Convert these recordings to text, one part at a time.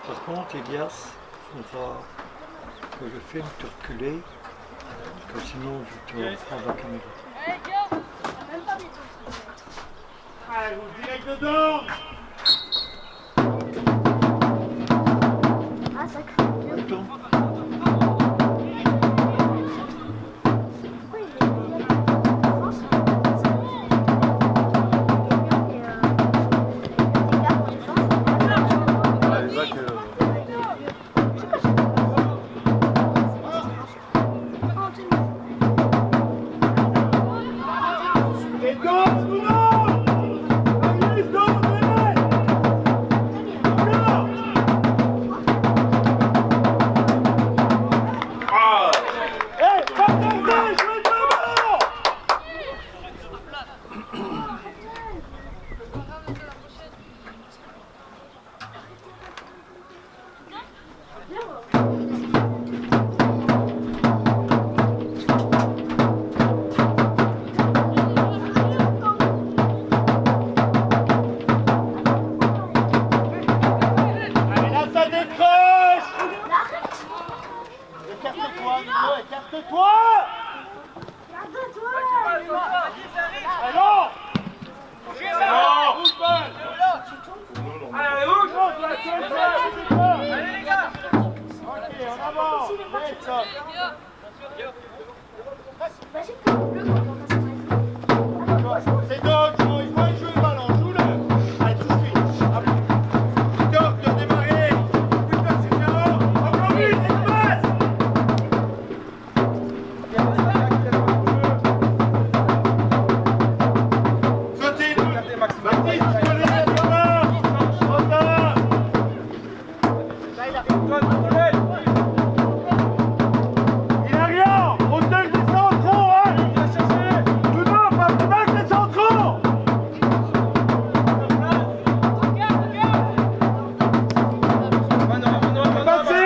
Par contre, Elias, faudra que je filme te reculer, parce que sinon je te reprends la caméra. Allez, vous direct dedans. Ah, ça craque. Attends. Pourquoi il est en France? Écarte-toi! Allons! Allez, les gars! Ok, en avant! C'est donc, il faut aller jouer le ballon, joue-le! Allez, tout de suite! Donc, de démarrer! Putain, c'est bien! Encore vite, espace! Sautez, Baptiste, tu peux laisser le main! Rotin! Il a rien! On te donne des centraux, hein! Doudou, pas plus mal que les centraux! Passez,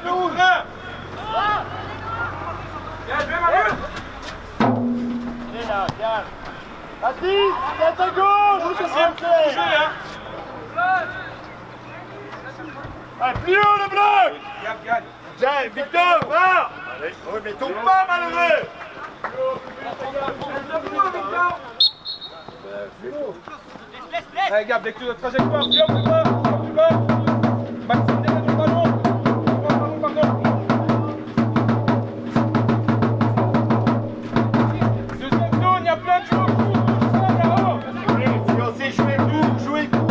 Douce! Allez là, calme! Baptiste, tête à gauche! Ok! Allez, plus haut le bloc! Tiens, Victor, va! Oui, mais tombe pas, malheureux! Allez, Gab, lecture de trajectoire, plus haut, plus bas, plus bas. Maxime, derrière le ballon. Pardon. Deuxième zone, il y a plein de joueurs. Là-haut. Si on sait jouer court, jouez court!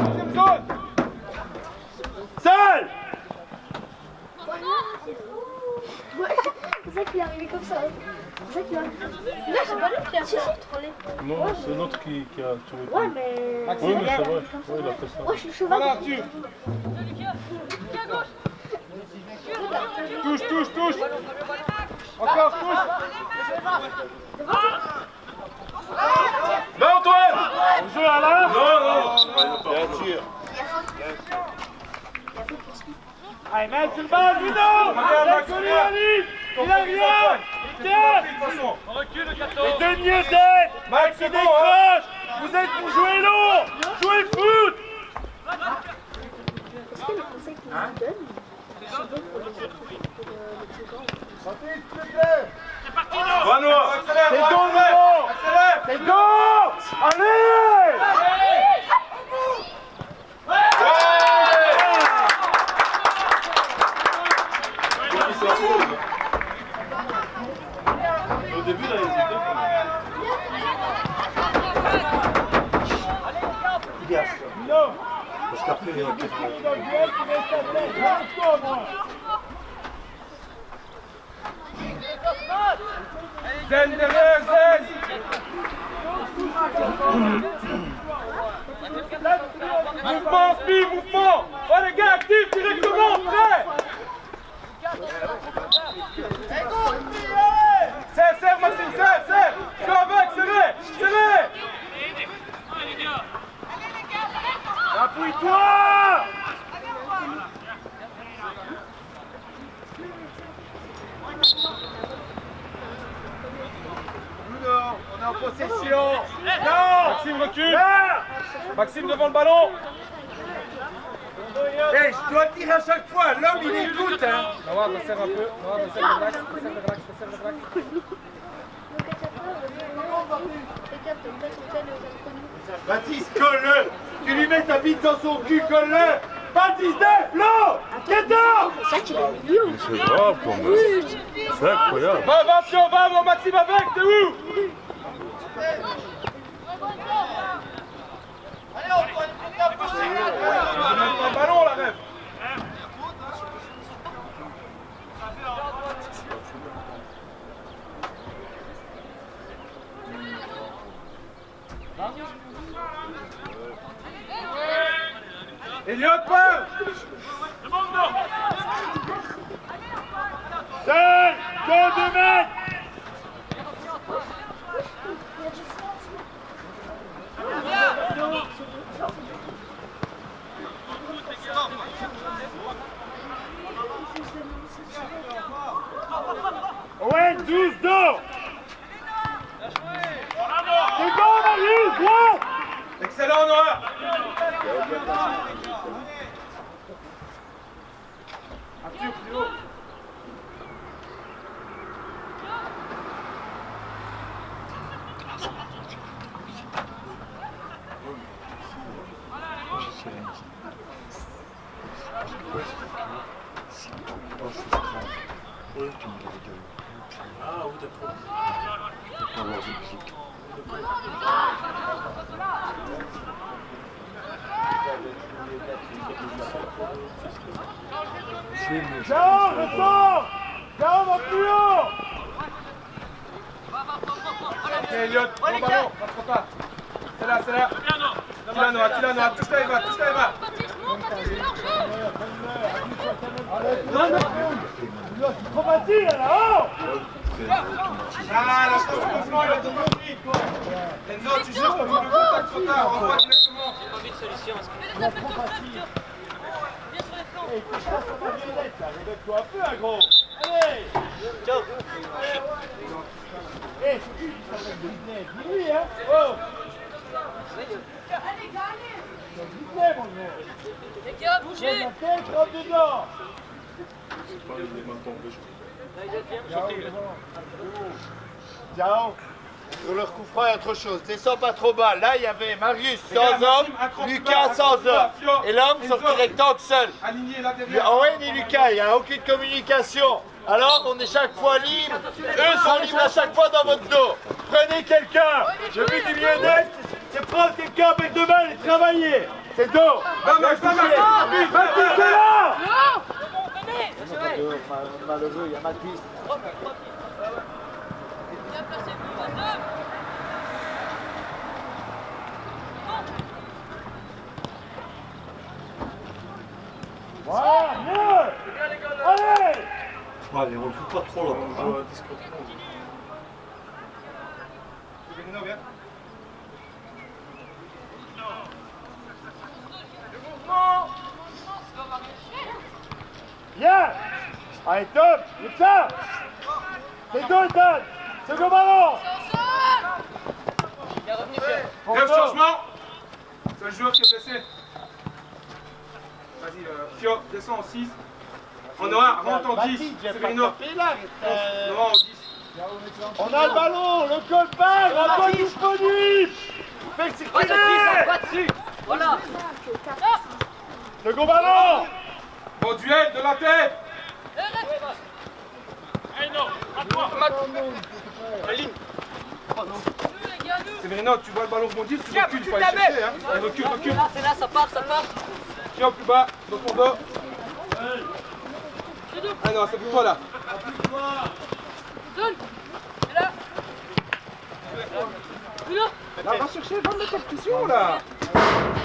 Deuxième zone. Seul! C'est ça qu'il est arrivé comme ça. C'est ça qu'il est arrivé. Là, c'est pas lui qui a fait ça. Non, c'est l'autre qui a tué. Ouais, mais. Oui, mais c'est vrai. Oui, il a fait ça. Moi, je suis le cheval. Voilà, Arthur. Touche. Encore, touche. Va, Antoine! On joue Alain? Non. Bien sûr. Allez, mets sur le bas, Ludo! Il a connu la ligne! Il a rien! Tiens! On recule le carton. Les deux mieux d'aide! Max, Qui c'est bon, décroche! Vous êtes pour jouer long! Jouez le foot! Est-ce que le conseil qu'il nous donne, c'est bon pour les autres, pour les plus grands? Va, Noah! C'est bon, Ludo! C'est go! Allez! Au début, là, il hésitait. Elias, Non! parce qu'après il y a Dans le duel, tu mets ta tête! Reste-toi, moi! Zen derrière, Zen. Mouvement, speed, mouvement. Oh les gars, actifs directement, prêt. Serre, Maxime, serre. Joue avec, serré. Appuie-toi! On est en possession. Non. Maxime, recule. Là. Maxime, devant le ballon. Hey, je dois tirer à chaque fois. L'homme, il écoute. Hein. Noah, resserre un peu. Noah, resserre, relax. Baptiste, colle-le. Tu lui mets ta bite dans son cul, colle-le. Baptiste, Flo. Quatorze. C'est ça qu'il est mignon. C'est grave quand même. C'est incroyable. Va, Fio, va, mon Maxime avec, t'es où? Je demande pas le ballon, là, rêve. Elliot, pas. Seul. 2 mètres. Owen, 12 d'or. C'est bon, Marius, bien. Excellent, Noah. Arthur, plus haut. Ah oui, d'accord. Pour avoir de musique. Ciao, je sors. Ciao, mon plus haut. Ok, Elliot, bon ballon, pas trop tard. C'est là, c'est là. Tu l'as, Noah, touche-la, Eva, touche-la, Eva. Traumatisme, là-haut. Ah, la chance du mouvement, il a tout compris. Enzo, tu joues, le contact trop tard, on voit directement. J'ai pas envie de solution. Hey, fais ça sur ma violette, là. Réveille-toi un peu, hein, gros. Allez. Ciao. Hey, c'est qui qui s'appelle Disney? Dis-lui, hein. Oh. Disney, mon gros. Les gars, bougez. La tête, rentre dedans. C'est pas les mains tombées, Ciao. Sur leur coup franc, il y a autre chose. Descends pas trop bas. Là, il y avait Marius Les gars, sans homme, Maxime, un cran plus Lucas bas, sans un cran plus bas, homme. Fio, Et l'homme Enzo. sorti rectangle seul. Aligné là derrière. Owen et Lucas, il n'y a aucune communication. Alors, on est chaque fois libre. Eux sont libres à chaque fois dans votre dos. Prenez quelqu'un. Le but du mieux-être, c'est prendre quelqu'un avec deux mains et travailler. C'est dos. Va, Max, va, Max. Baptiste est là. Malheureux, il y a Mathis. Voilà, mieux. Allez. Allez, on ne joue pas trop là. On joue discrètement. Bien. Allez, Tom, Lucas. C'est deux, Ethan. Second ballon. Bref, changement. C'est le joueur qui est blessé. Vas-y, Fio, descends en 6. On aura, rentre en 10. Severino. Noah en 10. On a le ballon, le col-balle, encore disponible. Fais circuler. Voilà. Second ballon. Bon duel de la tête. Severino, tu vois le ballon rebondir, tu recules, il faut aller chercher. Hein. Allez, recule, recule. Là, c'est là, ça part, ça part. Tiens plus bas, dans ton dos. Ah non, c'est pour toi là. Donne. Et là. Nuno. Là, va chercher, va mettre en pression là.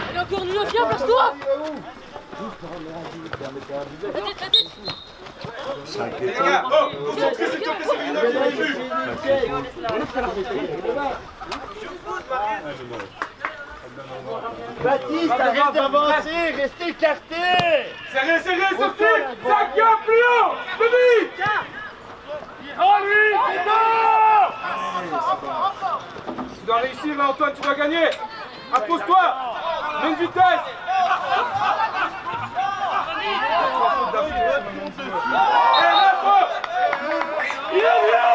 Allez, encore Nuno, viens, place-toi. Tête. Les gars, oh, concentrez s'il te plaît, Severino, qui est vu. Baptiste, arrête d'avancer, restez écarté. Serré, sorti. 5 gars, plus haut. Plus vite. Oh lui, c'est bon. Panier, appose-toi. Mets une vitesse. Il est bien.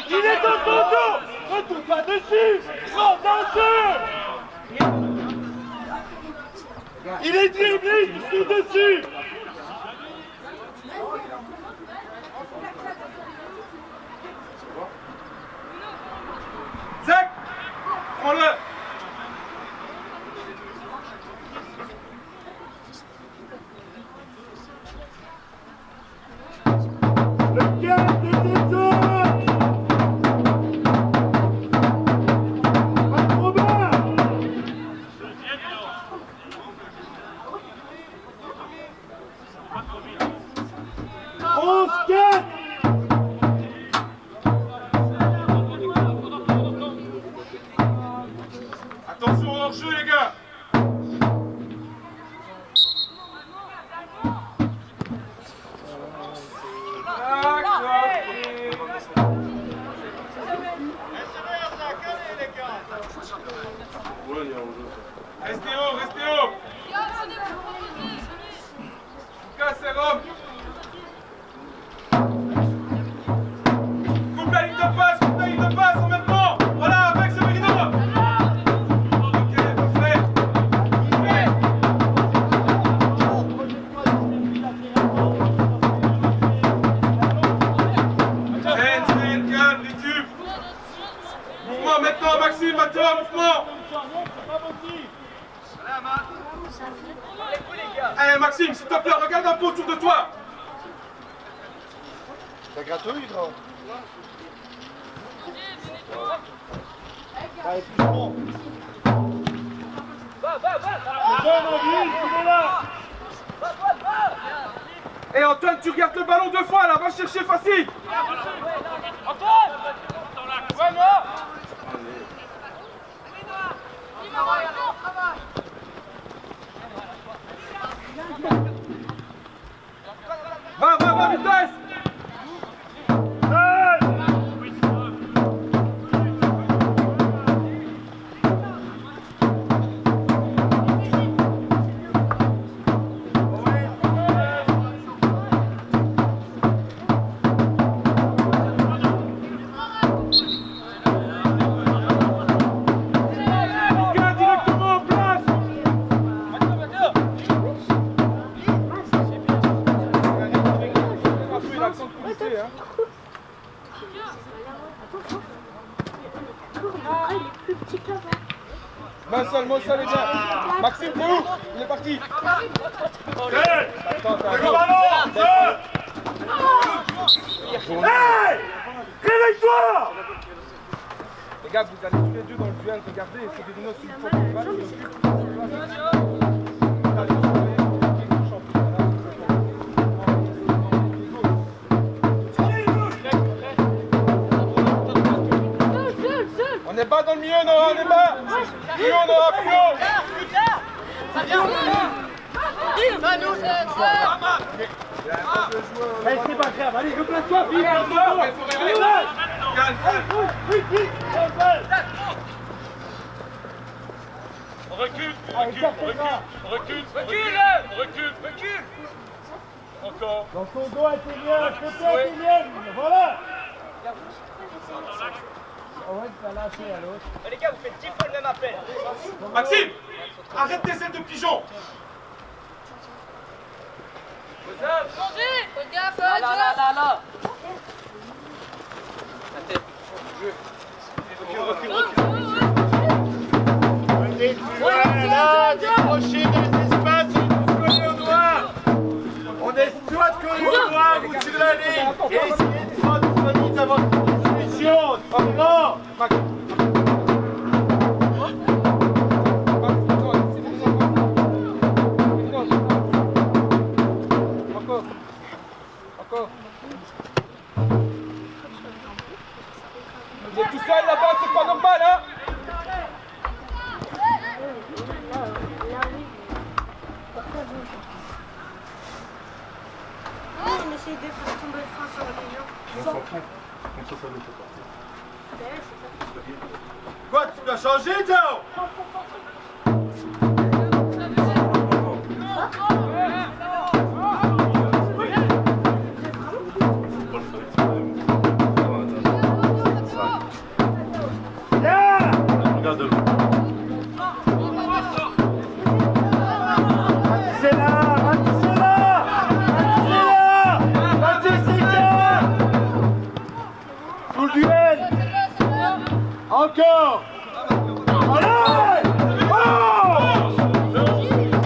Il est dans ton dos. Retourne-toi dessus. Prends dessus. Il est dribblé, il est dessus. Zach, prends-le. Le gars de tes autres. Pas trop bas. 11-4. Attention au hors-jeu, les gars. Restez haut, restez haut. Cassez Rome. Coupe la ligne de passe en même temps. Voilà, avec Severino. Ok, parfait. Zen, calme, les tubes. Mouvement maintenant, Maxime, à toi, mouvement. Allez Maxime, s'il te plaît, regarde un peu autour de toi. Ça gratouille, gros. Et Antoine, tu regardes le ballon 2 fois là, va chercher facile. Va, vitesse. Directement en place. Seulement ça les gars. Maxime, t'es où? Il est parti. Attends. Hey! Réveille-toi! Les gars, vous allez tous les deux dans le duel, regardez, c'est des notes sur le fond du balle. On n'est pas dans le milieu, non, on est pas. Plus haut, non, plus haut. C'est pas grave, allez, replace-toi, vite! On recule. Encore. Dans son dos, Athénienne, côté Athénienne, voilà! Les gars, vous faites 10 fois le même appel. Maxime, arrête tes ailes de pigeon. Changez! Faites gaffe, Là. Venez plus loin, là, décrochez dans les espaces, on est tous collés au noir! On est soit collés au noir ou sur la ligne! Et essayez de prendre disponible à votre solution, différent! Encore. Vous êtes tout seul là-bas, c'est pas normal, hein? On essaye de faire tomber le frein sur les gens. On s'en fout. Comme ça le fait partir. Quoi, tu dois changer, Tao? Encore! Allez! Oh!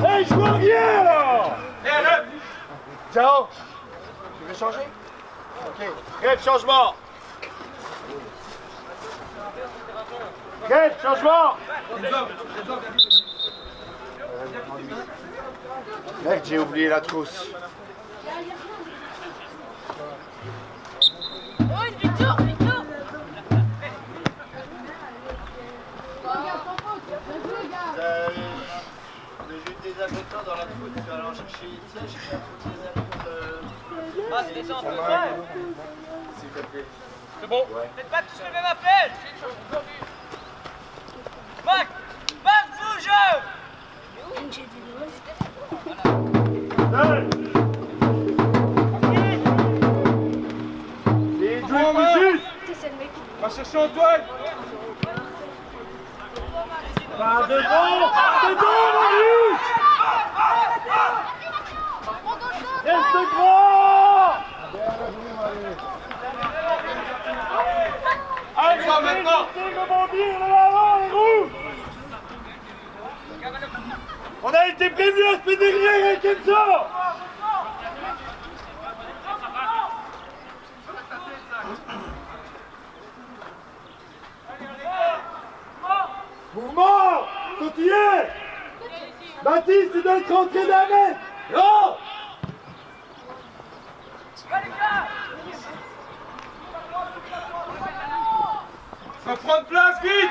Hey, je vois rien là! Ciao! Tu veux changer? Ok. Grève, changement! Grève, changement! Merde, j'ai oublié la trousse. Oh, une victoire, victoire. Le jus des agriculteurs dans la trousse, tu vas aller en chercher, tu sais, je sais pas, Ah, c'est descend un peu. s'il te plaît. C'est bon. Faites pas tous le même appel. Mac, bouge. Les joueurs juste! Va chercher Antoine. Pas devant! Marius! Reste grand! Allez, Ça, maintenant. rebondir le ballon, les rouges! On a été prévenu la semaine dernière avec Enzo! Mouvement! Sautiller! Baptiste, tu dois être rentré d'un mètre! Non! Faut prendre place, vite.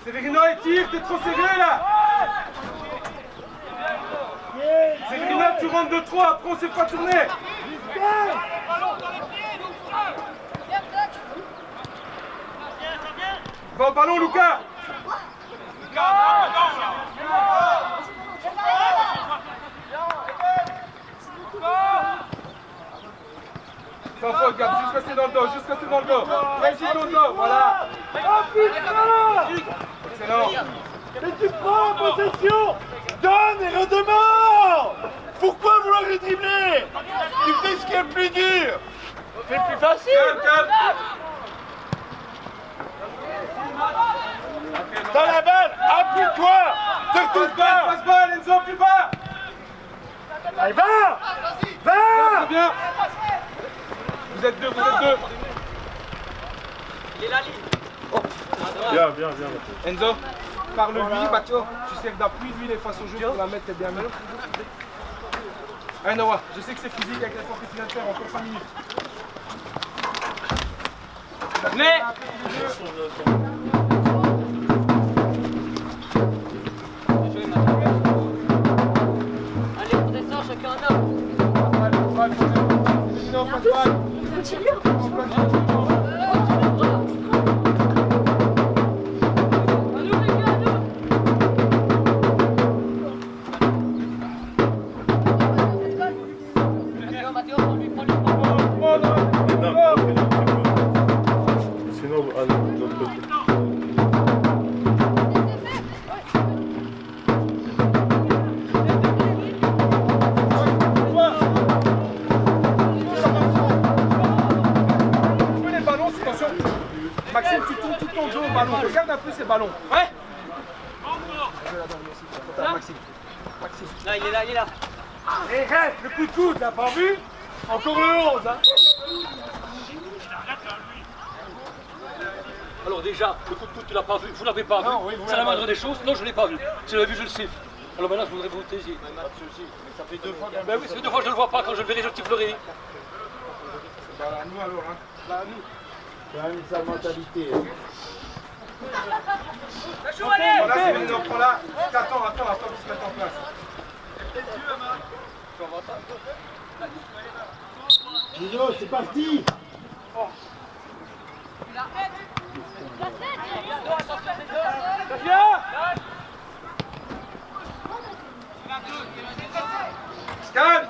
Séverino, il tire, t'es trop serré là. Séverino, tu rentres de trop, après on sait pas tourner. Va au ballon, Lucas. Sans faute, garde, juste rester dans le dos, juste rester dans le dos. Reste dans le dos, voilà. Oh putain! Excellent. Mais tu prends en possession! Donne et redemande! Pourquoi vouloir le dribbler? Tu fais ce qui est le plus dur! C'est plus facile! Calme, calme. Dans la balle, appuie-toi! Te retourne pas! Passe balle, Enzo, plus bas. Allez, va! Très Va! bien. Vous êtes deux, vous êtes deux. Il est là, ligne. Bien, bien, bien. Enzo, parle-lui, Mathieu. Tu sers d'appui, lui, il est face au jeu pour la mettre, t'es bien mis. Allez, Noah, je sais que c'est physique avec l'effort que tu viens de faire, encore 5 minutes. Mais allez, on descend chacun un homme. Mathéo, prends-lui. Sinon, allez, de l'autre côté. Les ballons, attention. Maxime, tu tournes tout ton dos au ballon. Regarde un peu ces ballons. Ouais. Maxime. Là, il est là, il est là. Et reste, le coup de coude, t'as pas vu? Encore le 11, hein? Alors déjà, le coup de coude, tu l'as pas vu, vous l'avez pas Non, vu. oui, vous C'est la l'avez moindre des choses. Non, je l'ai pas vu. Si je l'avais vu, je le siffle. Alors maintenant, je voudrais vous taisiez. Pas de soucis, mais ça fait 2 fois qu'elle Ben oui, ça fait 2 fois que je le vois pas. Quand je le verrai, je le sifflerai. Bah là, nous alors, hein. Là, nous. C'est quand même sa mentalité. Voilà, c'est venu, on prend là. Attends, qu'ils se mettent en place. Nino, c'est parti. Calme.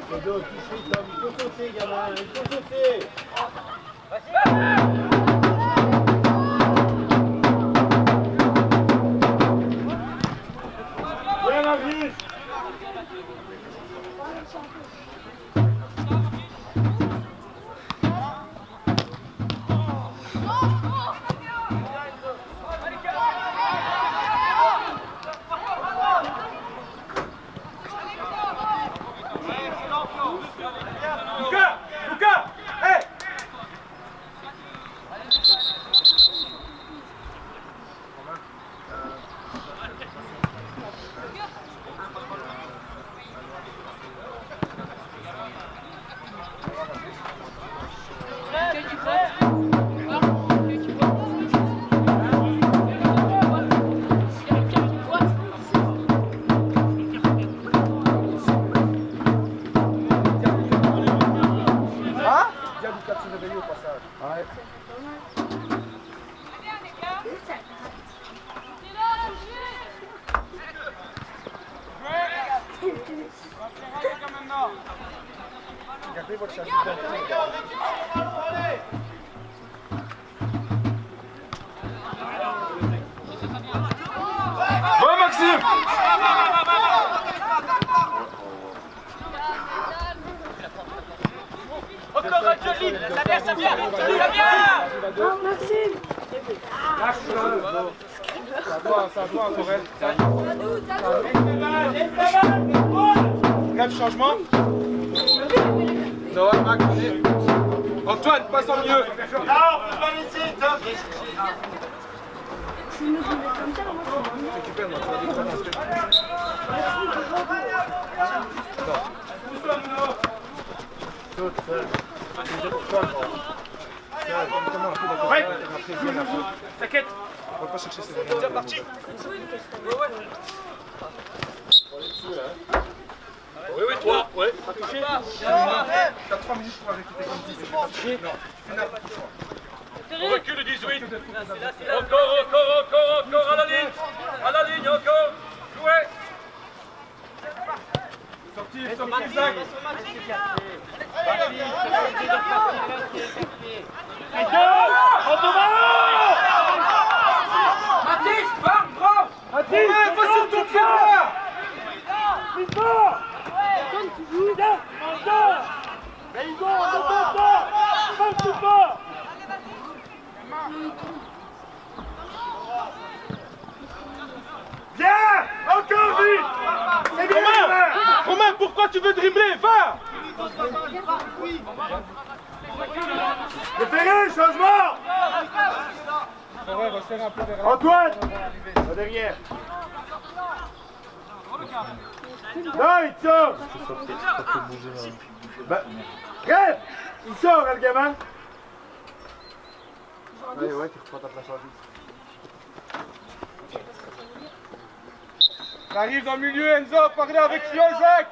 Dodo, tu sais, Tom, il faut sauter, gamin, il faut sauter. Bien, Mavis. Lucas, hey. Dis à Lucas de se réveiller au passage. Regardez votre chasse. Ouais, Maxime. Encore un joli. Ça vient, ça vient. Ça vient. Oh, Maxime. Ça doit encore elle. Bref, changement. Noah, Max, Antoine, passe en milieu. Non, pas ici, Tom. Si nous on est comme ça, moi Récupère-moi, tu vas Saute seul. Ouais. T'inquiète. On va pas chercher ces C'est déjà parti. Oui, toi. Ouais. T'as 3 minutes pour arrêter comme 10. Non, tu fais n'importe quoi. On recule le 18. Encore, à la ligne. À la ligne, encore. Jouez. Sorti, Zach. Mathis, pars, prends. Ouais, va sur ton pied là. Bien. Encore vite. C'est bien. Romain, pourquoi tu veux dribbler? Va. Préféré, changement. Ouais, resserre un peu vers Antoine. Pas derrière. Non, il sort. Bah, rêve. Il sort, hein, le gamin. Allez, ouais, tu reprends ta place en vie. Arrive dans le milieu, Enzo, parlez avec Fio, Isaac.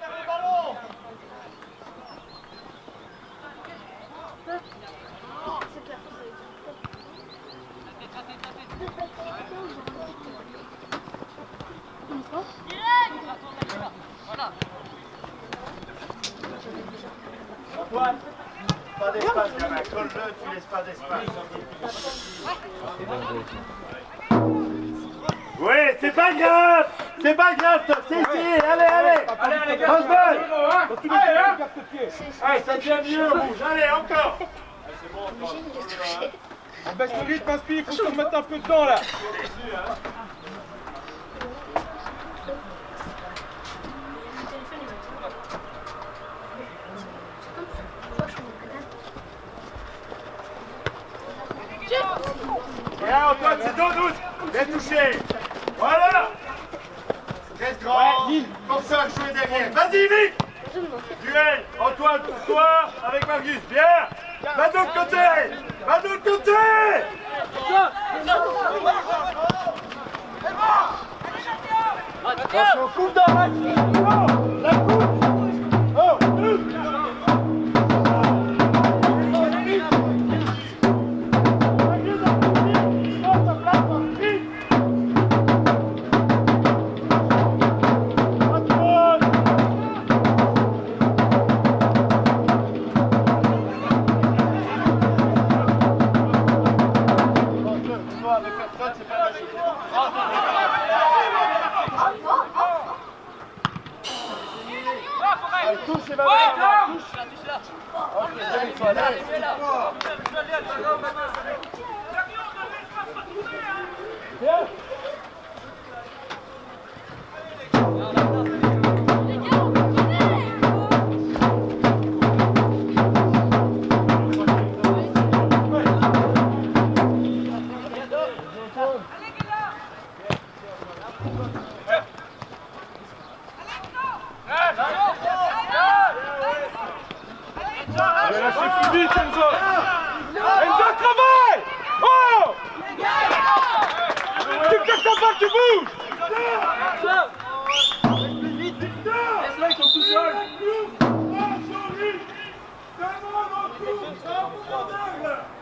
c'est clair. Antoine, pas d'espace, gamin. Colle-le, tu laisses pas d'espace. Oui, c'est pas grave. C'est pas grave, Stop. C'est ici. Allez. Allez, les gars, Passe-balle. Allez, hein. Allez, ça devient mieux, rouge. Allez, encore. Imagine de toucher. On baisse le rythme, Inspi, il faut se remettre un peu dedans là. Bien, Antoine, c'est ton doute. Bien touché. Voilà. Reste grand. Comme ça, jouez derrière. Vas-y, vite. Duel. Antoine, pour toi, avec Marius. Bien. Va de l'autre côté. Va de l'autre côté. Attention, coupe dans la coupe. La coupe. Oh,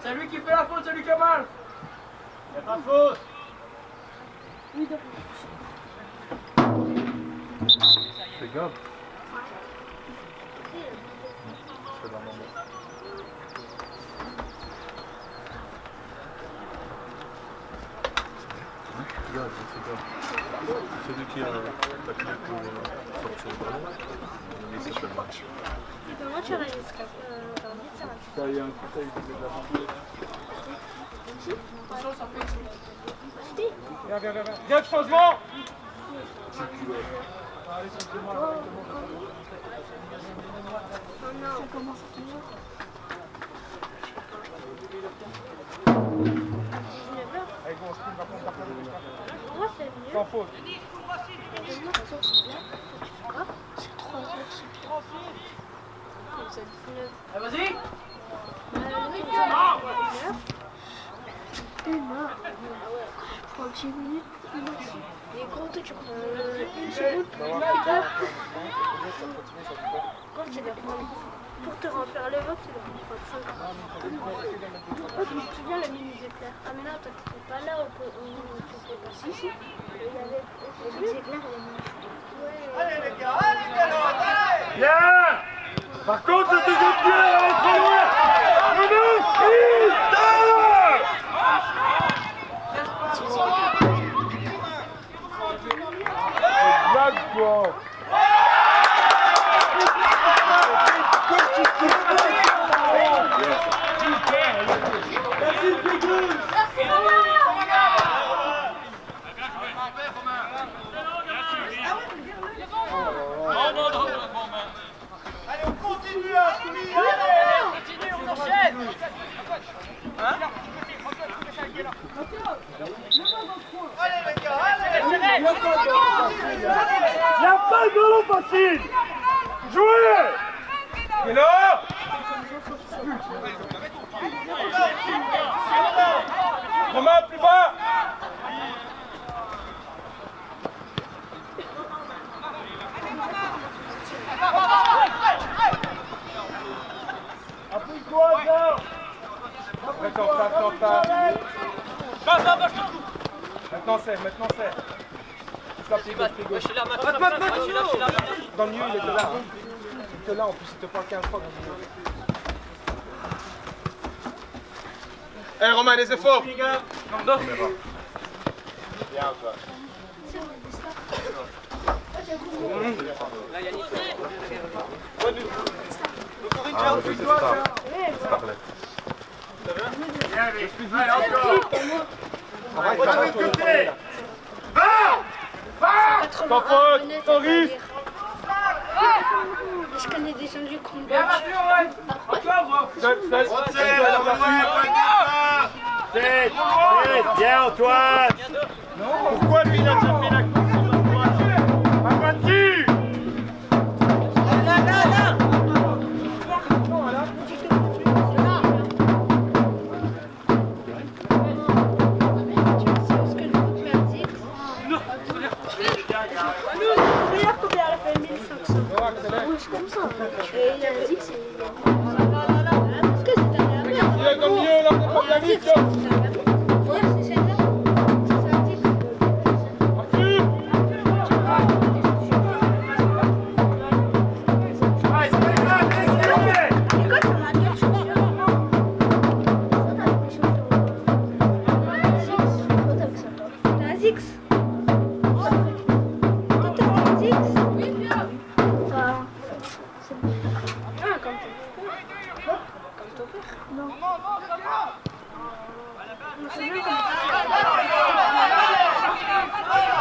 C'est lui qui fait la faute, c'est lui qui a mal. Y'a pas de faute. C'est grave. Celui qui a la clé pour sortir le ballon, on est sur le match. Comment tu réalises ça? Ça y est, un coup, ça y est, Viens, changement. Oh non, ça commence toujours. Allez, bon, on spin, par contre, par contre. Moi, c'est mieux. Sans faute. C'est 3 heures, c'est bien. Comme ça, 19. Vas-y. Une heure. Pour 10 minutes, une heure. Et quand tu prends une seconde pour une heure, quand tu les prends pour te remplir le ventre, tu les prends 25. Oh, je me souviens la mini éclair. Ah, mais là, toi, tu n'étais pas là où tu étais pas. Si, si. Il y avait les éclairs et les mini. Allez, les gars, bien. Par contre, le deuxième pied, elle est trop loin. Blague, quoi. Merci, Pégus. Allez, on continue à finir. Continue, on enchaîne. Allez, les gars, allez. Il n'y a pas de ballon facile. Jouez. Hello. Romain, plus bas. Appuie-toi, Jean. Maintenant, tape. Maintenant, serre. Tape, pied gauche. Je suis là maintenant. Dans le milieu, il était là. Il était là, en plus, il te parle 15 fois. Romain, les efforts. Bien, Antoine. Ah, je sais pas. Scarlett. Allez, encore. De l'autre côté. Sans faute, sans risque. Je connais des gens du combat. Bien Antoine. Pourquoi lui il a déjà fait la course sur la droite? Pas battu. Regarde combien elle a fait 1500. Comme ça. Et il a dit que c'est. Parce que c'est un Il est dans le milieu, là, on n'est pas bien vite, là. c'est celle-là. C'est un type.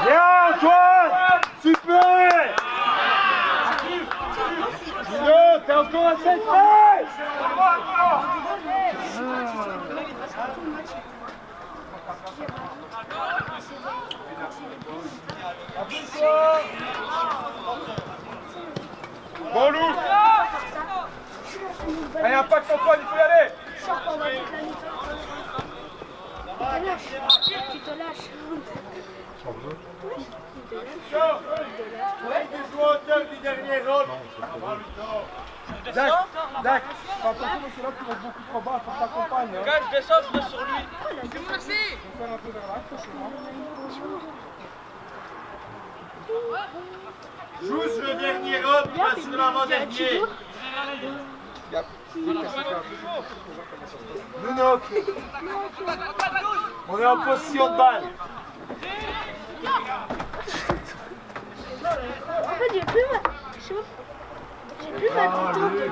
Bien Antoine. Super. Dino, t'es encore à cette place. Bon loup. Allez, impact Antoine, il faut y aller. Sors pendant toute la nuit. Tu te lâches. Les joueurs du dernier round. Zach, fais attention parce que là tu vas beaucoup trop bas, faut que t'accompagnes. Hein. Quand je descends, je reste sur lui. Merci. Faut faire un peu vers là, attention. Joue sur le dernier round, pas sur l'avant-dernier. Nounouk. On est en position de balle. En fait, j'ai plus ma... J'ai plus ma détente depuis.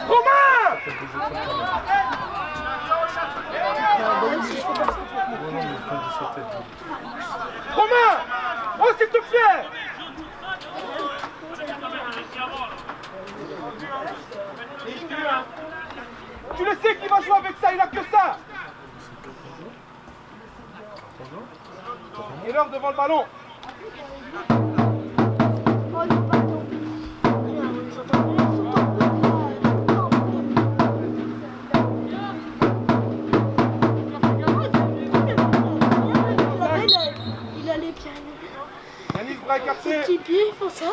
Romain! Romain! Oh, s'il te plaît! Tu le sais qu'il va jouer avec ça, il a que ça! Et l'heure devant le ballon. Il a les pieds. Yanis, bras écartés. Petits pieds, ils font ça.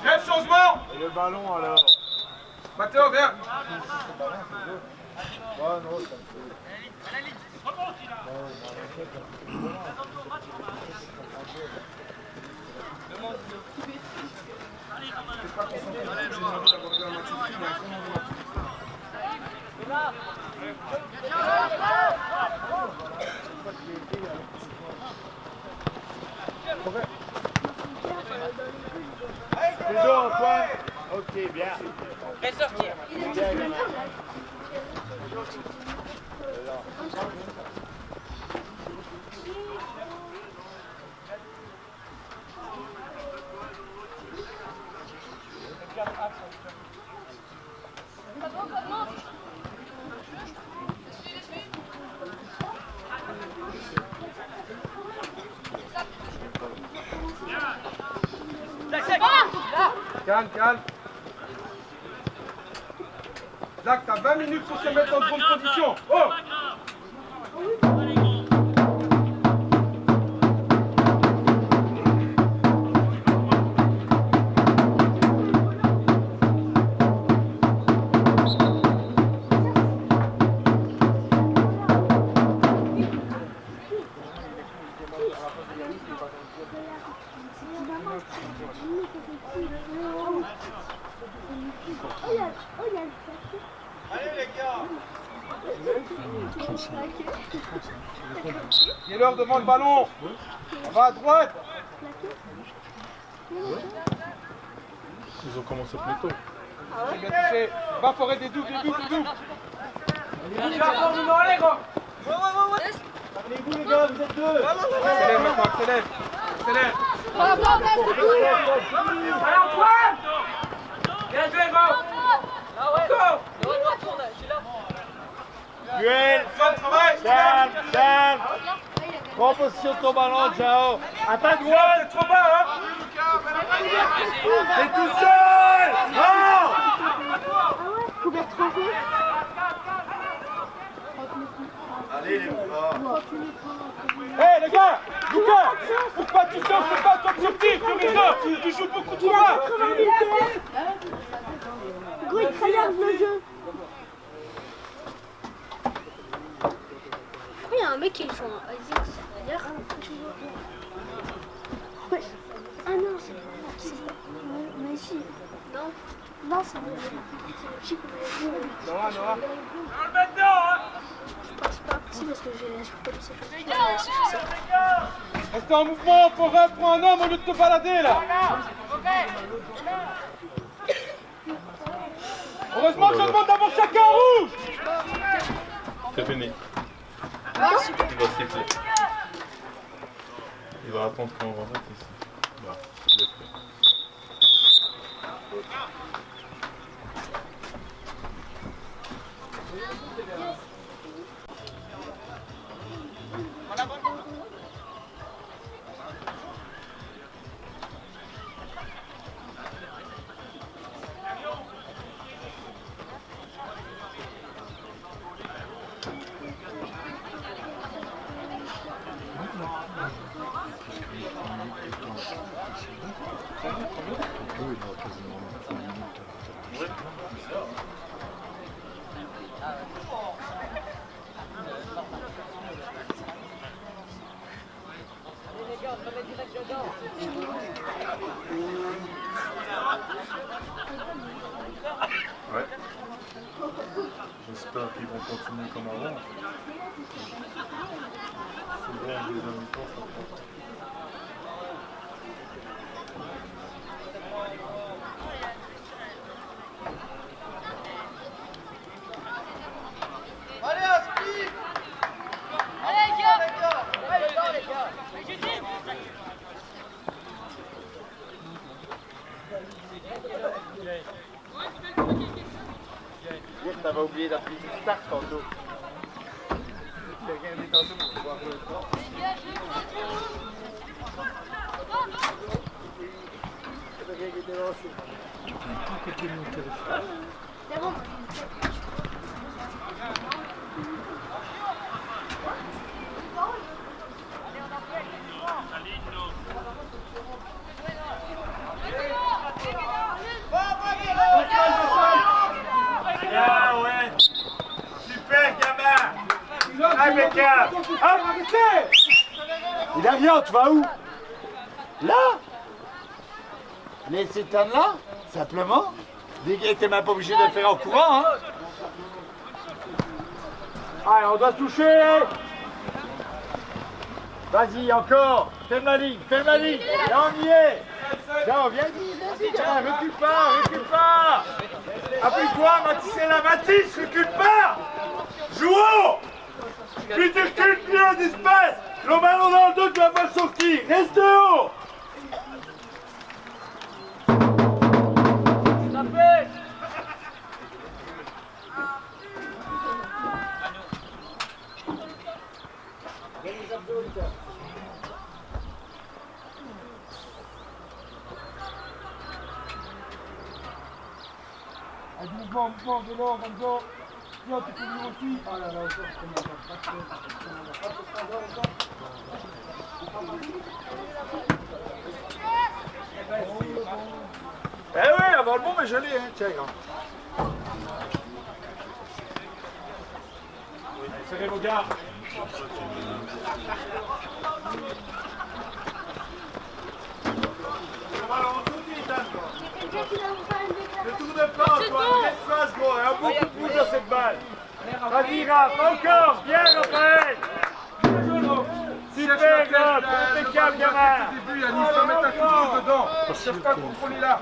Bref, changement. Et le ballon alors. Mathéo, viens. Toujours Antoine. Ok, bien. Fais sortir. Calme, calme. Zach, t'as 20 minutes pour se mettre dans de bonnes conditions. Oh! ça. Il est l'heure devant le ballon. On va à droite. Ils ont commencé plus tôt. C'est bien touché. Va forêt des doubles, des doubles, des doubles. Allez-vous les gars, vous êtes deux. Accélère maintenant, accélère. Accélère. Bien joué, gros. Duel. Calme, calme. Prends position de ton ballon, Jao. Attaque droite. C'est trop bas, hein. T'es tout seul. Non. Couvert 30 mètres. Allez les gars. Hé les gars, Lucas, faut pas tu sors, c'est pas ton objectif, le réseau, tu joues beaucoup trop là. Gros, il tryhard le jeu. Il y a un mec qui joue en Isaac, d'ailleurs. Ouais. Ah non, c'est pas. Mais si. Non. Non, c'est le chic. Noah, Noah. Je pense pas. Si, parce que je peux pas ces choses. Restez en mouvement, Forêt, prends un homme au lieu de te balader là. Heureusement que je demande d'avoir chacun en rouge. C'est fini. Il va siffler. Il va attendre qu'on rentre ici. Voilà, il est prêt. Ouais. J'espère qu'ils vont continuer comme avant. C'est bon, en deuxième mi-temps, ça prend. T'avais oublié d'appuyer sur start tantôt. J'ai regardé tantôt pour voir le temps. Tu prends pas à côté de mon téléphone. C'est bon. Bien, ouais. Super, gamin. Impeccable. Hop. Il a rien, tu vas où? Là? Mais c'est un là, simplement. T'es même pas obligé de le faire en courant, hein. Allez, on doit toucher. Vas-y, encore. Ferme la ligne, ferme la ligne. Là, on y est. Là, viens-y, gamin. Recule pas. Appuie-toi, Mathis est là. Mathis, recule pas. Jouons. Plus tu recules, plus on d'espace. Le ballon dans le dos, tu vas pas sortir. Reste haut. Mouvement, vélo, Renzo. Viens, tu peux lui aussi. Oh là là, Eh oui, avoir le bon, mais je l'ai, hein. Tiens, grand. Serrez vos gars. Le tour de France, toi, une face, gros, et un beaucoup de pouce dans cette balle. Vas-y, Raph, encore. Bien, Raphaël. Super, Raph. Impeccable, gamin. Au début, Yannis, faut mettre un coup de pied dedans. Cherche pas à contrôler là.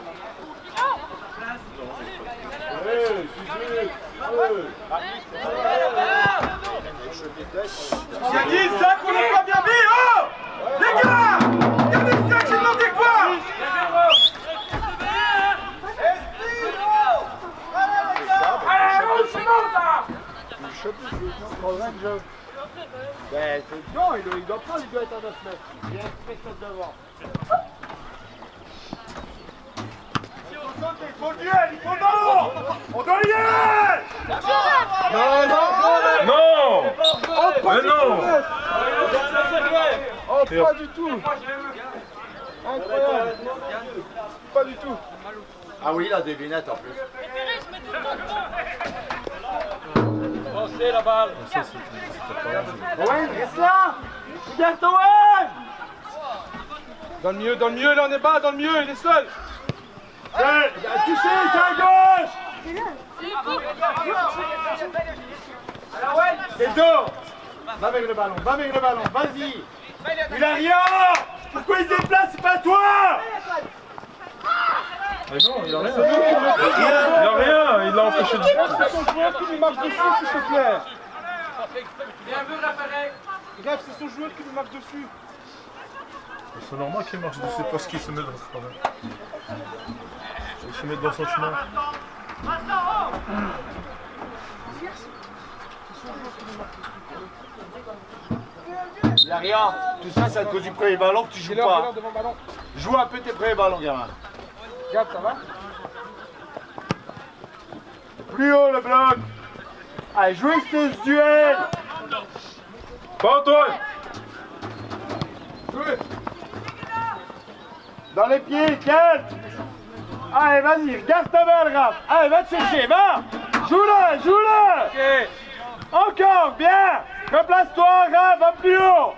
Yannis, ça qu'on n'a pas bien mis, oh les gars, regardez ça, j'ai demandé quoi? Allez, on se monte là. Non, il doit pas, il doit être à 9 mètres. Il y a un spectacle devant. Il faut le duel, il faut le ballon. On doit y aller. Non, non, Non. mais non. Oh, pas du tout. Incroyable. Pas du tout. Ah oui, il a des lunettes en plus. Lancez la balle. Owen, reste là. Regarde Owen. Dans le milieu, là on est bas, dans le milieu, il est seul. Touché, c'est à gauche. C'est dos. Va avec le ballon, vas-y. Il a rien. Pourquoi il se déplace, c'est pas toi. Mais non, il a rien. Il a rien, il l'a empêché de C'est son joueur qui lui marche dessus, s'il te plaît. Bien vu, Raphaël. Bref, c'est son joueur qui lui marche dessus. C'est normal qu'il marche dessus parce qu'il se met dans ce travail. Il se met dans son chemin. Il a rien. Tout ça, c'est à cause du premier ballon que tu joues pas. Devant le ballon. Joue un peu tes premiers ballons, gamin. Regarde, ça va? Plus haut le bloc. Allez, jouez ce duel. Pas Antoine. Dans les pieds, calme. Allez, vas-y, regarde ta balle, Raph. Allez, va te chercher, va. Joue-le, joue-le. Ok. Encore, bien. Replace-toi, Raph, va plus haut.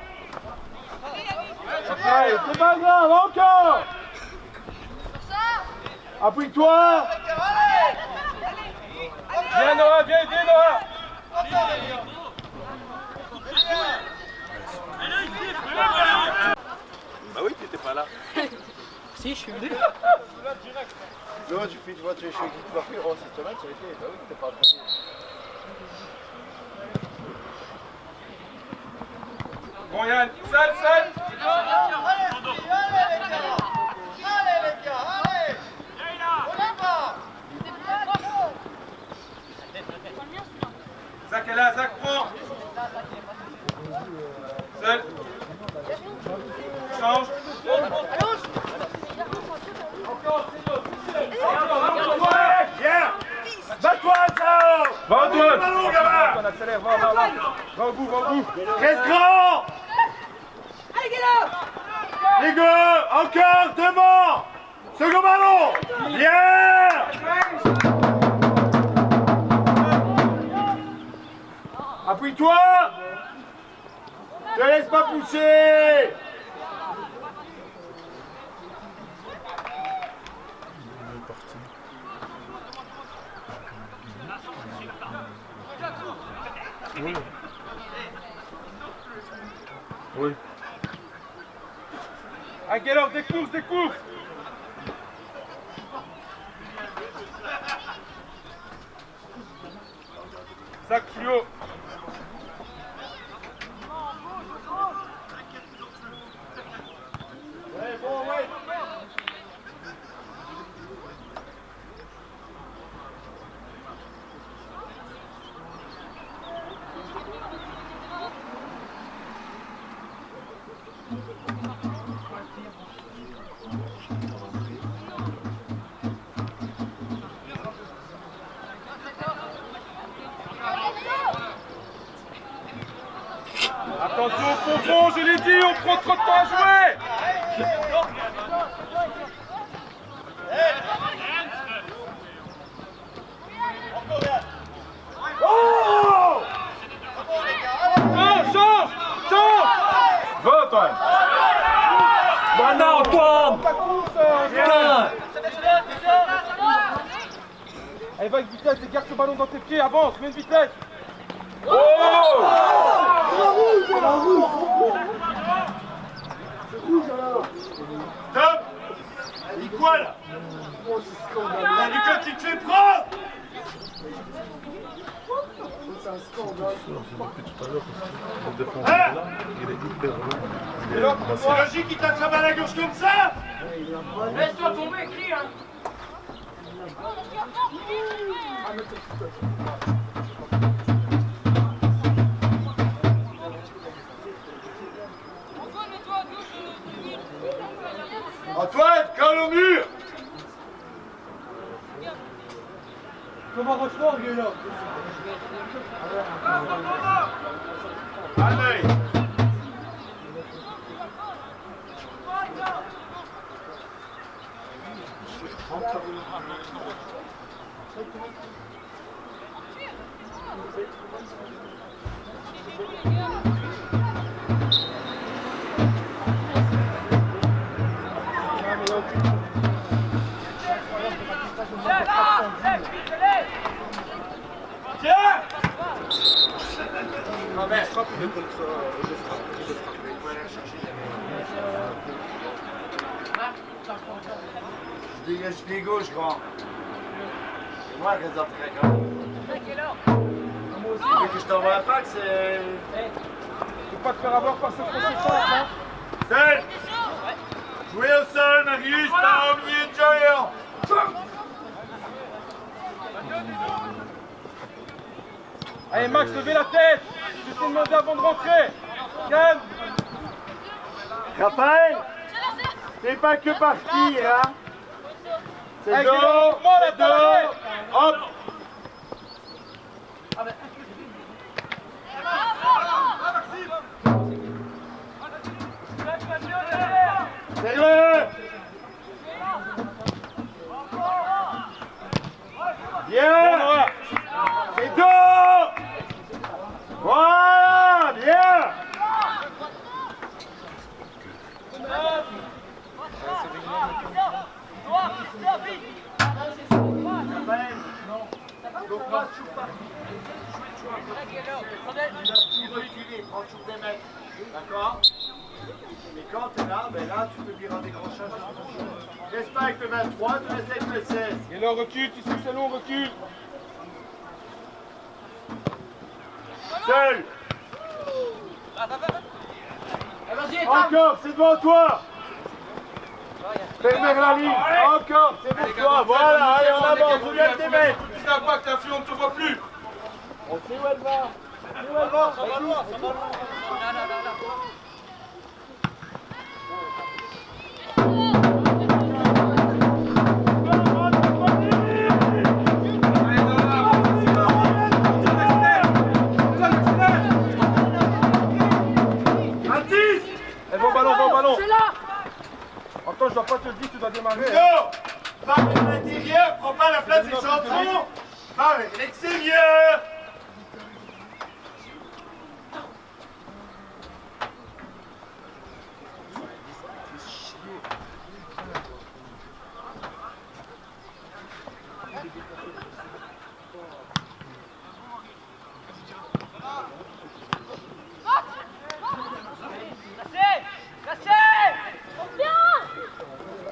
Allez, c'est pas grave, encore. Appuie-toi. Viens Noah, viens Noah. Bah oui, t'étais pas là. Si, je suis venu. Non, tu fais, tu vois, tu es chez qui tu vas faire. Oh, cette semaine, ça a été. Bah oui, t'es pas entraîné. Bon Yann, seul. Zach est là, Zach prend. Seul. Change. Viens. Va-toi, Sao. Va Antoine. Ballon, gamin. On accélère, va au bout. Reste grand. Les gars, encore devant. Second ballon. Bien. Appuie-toi. Ne laisse pas pousser. Oui. Oui. À quelle heure des courses. Zach plus haut. Attention au fond, je l'ai dit, on prend trop de temps à jouer. Oh. Change. Va Antoine. Voilà, Antoine. Ta course, Putain. Allez, va avec vitesse et garde ce ballon dans tes pieds, avance, mets une vitesse. Top! Dis quoi là? T'as vu quand tu te fais prendre? C'est depuis tout à l'heure parce que le défenseur Hein? là, il est hyper long. C'est logique qu'il t'attrape à la gauche comme ça? Laisse-toi tomber, crie, hein. Antoine, colle au mur! Comment Rochefort, il est là? Allez! Tiens! Je dégage pied gauche, grand. C'est moi qui réserve très grand. Tu veux que je t'envoie un pack, c'est... Faut pas te faire avoir par ce processus, hein? Seul! Jouez au sol, Marius, pas au milieu de Joyan! Allez Max, levez la tête. Je t'ai demandé avant de rentrer. Calme. Raphaël, c'est pas que parti, hein? C'est Avec dos, les mouvements, la c'est dos, hop! C'est-le! Bien! C'est dos! Voilà! Bien! Prends toujours des mètres, d'accord? Et quand tu es là, ben là, tu peux dire un décrochage. Laisse pas avec le 23, tu restes avec le 16. Et là, recule, tu sais que c'est long, recule. Seul! Vas-y, Encore, c'est devant toi! Fais vers la ligne! Encore, c'est pour toi! Voilà, allez, on avance, on vient de tes mètres! Plus d'impact, la fille, on ne te voit plus. On sait où elle va! On sait où elle va! Ça va loin, ça va loin! Elle va au ballon, va au ballon. C'est là. Attends, je dois pas te le dire, tu dois démarrer. Non! Va vers l'intérieur, prends pas la place des centraux! Va vers l'extérieur!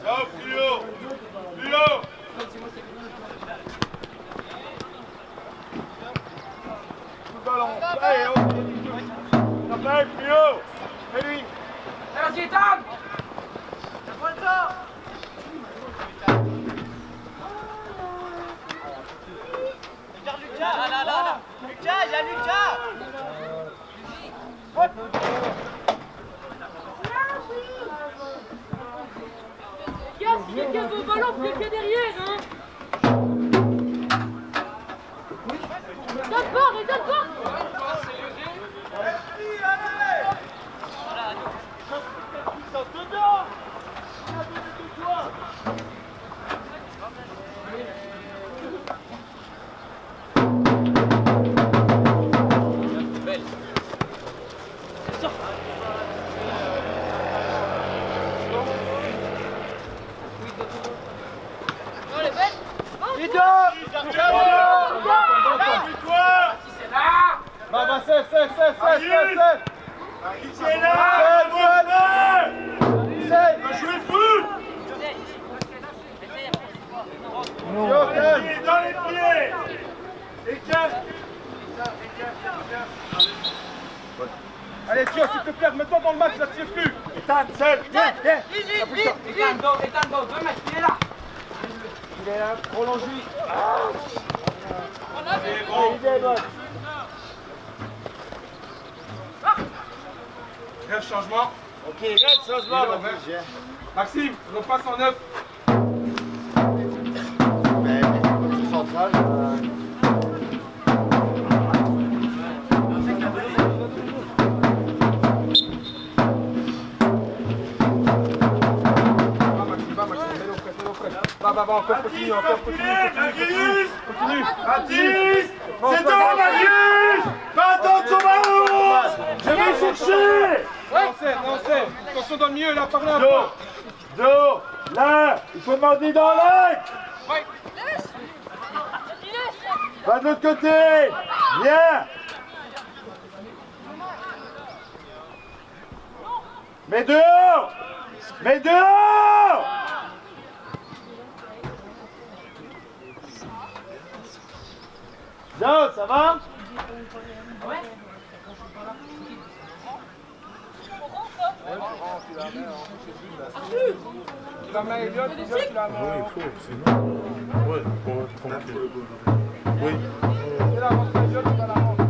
Ciao, plus haut! Plus haut! Ballon! Allez, on va plus haut! Et lui! Vas-y, Ethan. Regarde Lucas, là. Lucas, il y a Lucas. Gars, si quelqu'un veut au ballon, cliquez derrière, hein. Donne pas, mais donne pas. Va, sève. Ici est là. Sève. Va jouer le foot. Non. Dans les pieds. Et casse. Allez, Thio, s'il te plaît, mets-toi dans le match, là, tire plus. Ethan, seul. Viens. Ethan, go, 2 mètres, il est là. Il est là, prolonge lui. Bref, changement. Ok, reste changement. Maxime, repasse en 9. Central. Va, encore, continue. Mathis, c'est toi, Marius. Pas attendre son ballon. Je vais chercher. Non, c'est. Attention dans le milieu, là, par là. Un peu. Do, là, il faut demander dans l'axe. Va de l'autre côté. Viens. Mets dehors. Zo, ça va? Tu la mets, Elliot, tu la mets. Oui, il faut, sinon. Ouais, pour être tranquille. Oui. Tu la montres, Elliot, tu vas la montre.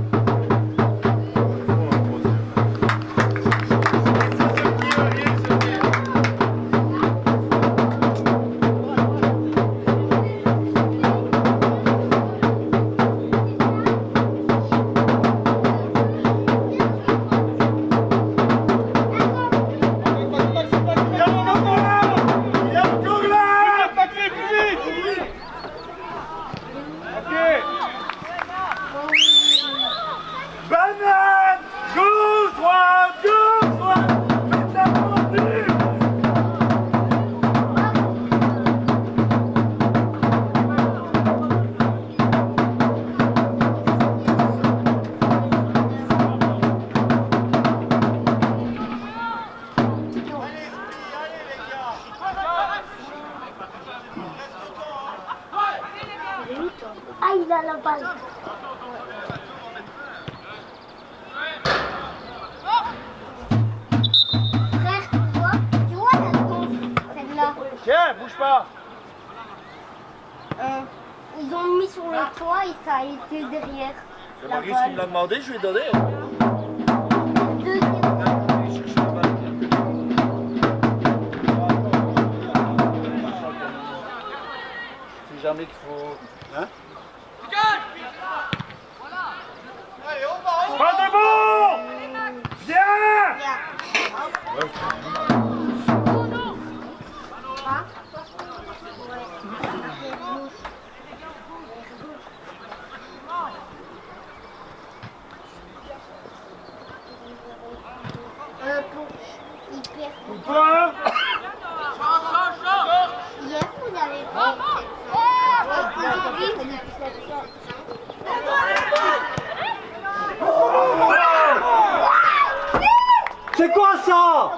Ah, il a la balle. Frère, tu vois la gonfle, celle-là. Tiens, bouge pas. Ils ont mis sur le toit et ça a été derrière C'est la Marius qui me l'a balle. demandé, je lui ai donné. Deuxième. C'est jamais qu'il faut. Hein? Pas de bon! Viens! Ah. Pour hyper. Toi? Hier, vous avez C'est quoi ça?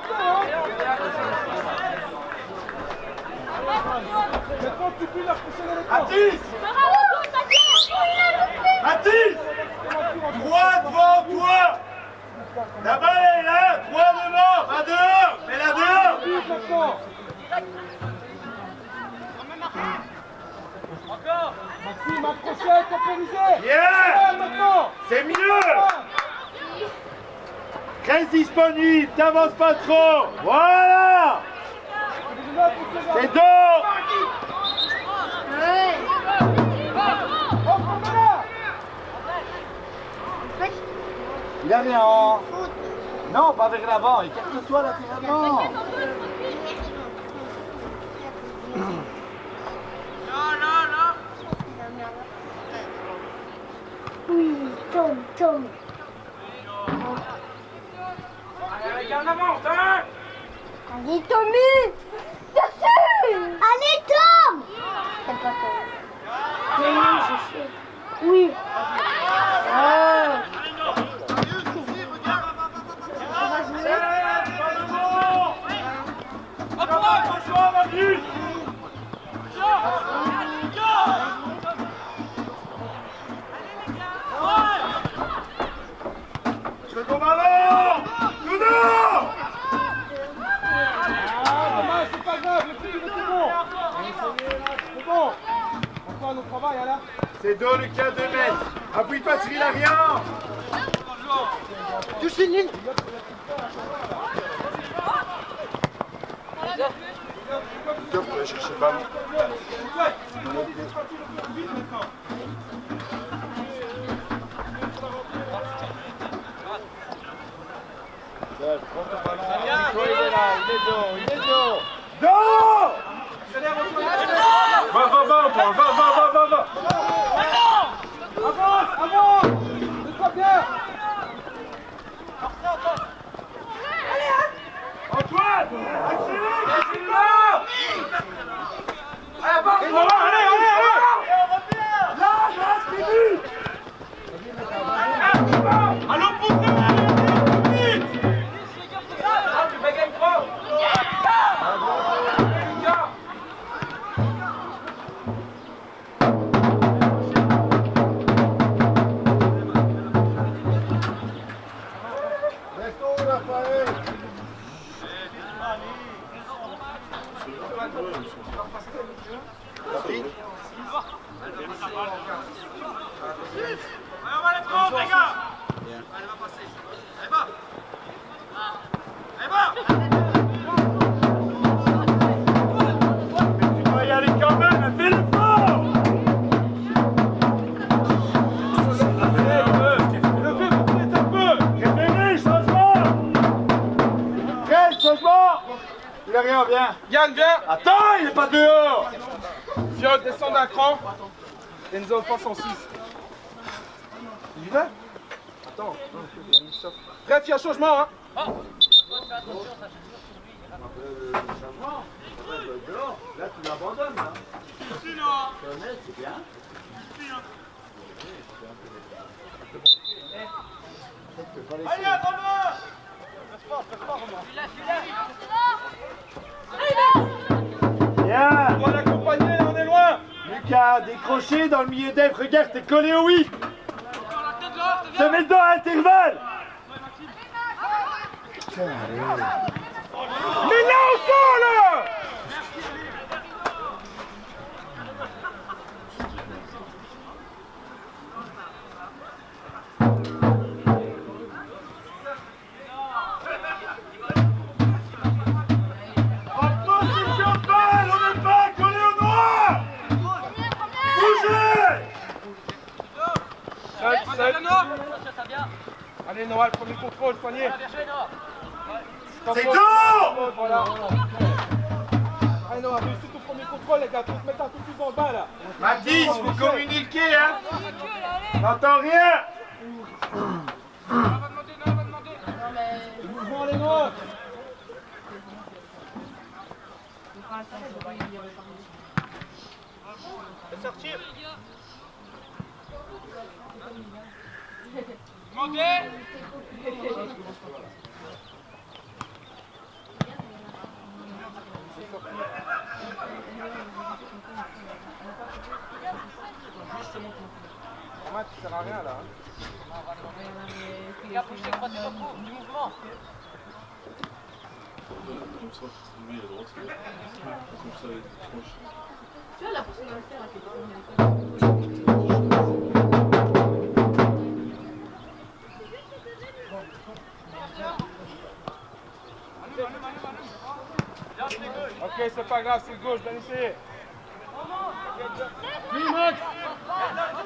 Mathis! Mathis! Droit devant toi! La balle est là, droit devant, va dehors! Mets-la dehors! Maxime, approchez, temporisez. Bien! Maintenant. C'est mieux! Reste disponible, t'avances pas trop! Voilà! C'est dos! Il a bien en... Non, pas vers l'avant, écarte-toi latéralement! Oui, Tom. Allez, les gars, en avant, hein. Allez, Tommy! Dessus! Allez, Tom! C'est pas Tom. Oui, je sais. Oui. Ah. encore notre travail, hein, là. C'est dos, Lucas, 2 mètres. Appuie-toi, Cyril Arian. Touche une ligne. Top, on va chercher le ballon. Nico, il est là, il est dos. Dos! Va, Paul, va. Avance. Mets-toi bien. Antoine! Accélère! Allez. Là, reste début! Allons, poussez. Tu dois y aller quand même, fais l'effort! Réfléchis, changement! Quel changement? Il a rien, viens! Yann, viens. Attends, il est pas dehors! Viens, descends d'un cran. Enzo passe en 6. Il y va? Attends. Bref, il y a changement, hein. Là, tu l'abandonnes, hein? C'est bien. Allez, Romain! Bien! On va l'accompagner, là, on est loin. Lucas, décroché dans le milieu d'Ef, regarde, t'es collé au 8! Se met dedans à intervalle! Mais là, au sol, là. En position de balle, on n'est pas collé au noir! Bougez! Allez, Noël, premier contrôle, poignet. C'est tout! Voilà. Allez, Noël, réussis ton premier contrôle, les gars. Tu te mets un peu plus dans le bas, là. Mathis, faut communiquer, hein! J'entends rien! Mouvement, les noirs. Sortir. Romain, tu sers à rien, là. Tu vois la personne va le faire à quelqu'un. Ok, c'est pas grave, c'est gauche, bien essayé.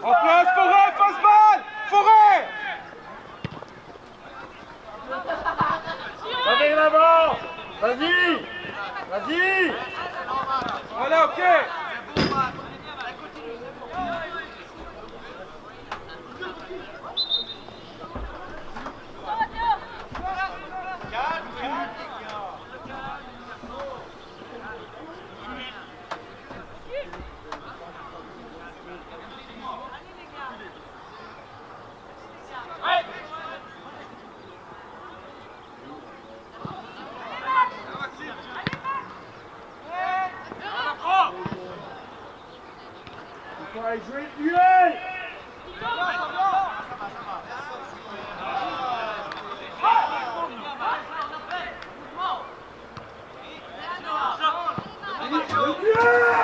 En place, Forêt, face balle. Forêt. Allez, l'avant! Vas-y! Voilà, ok. Allez, jouez le duel! Le duel!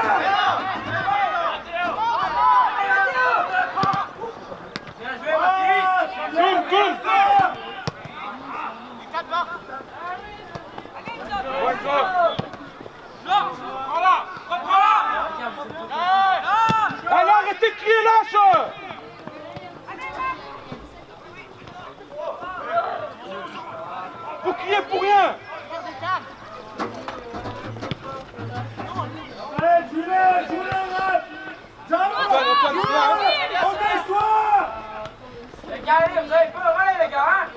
Les gars, allez, vous avez peur, allez les gars, hein.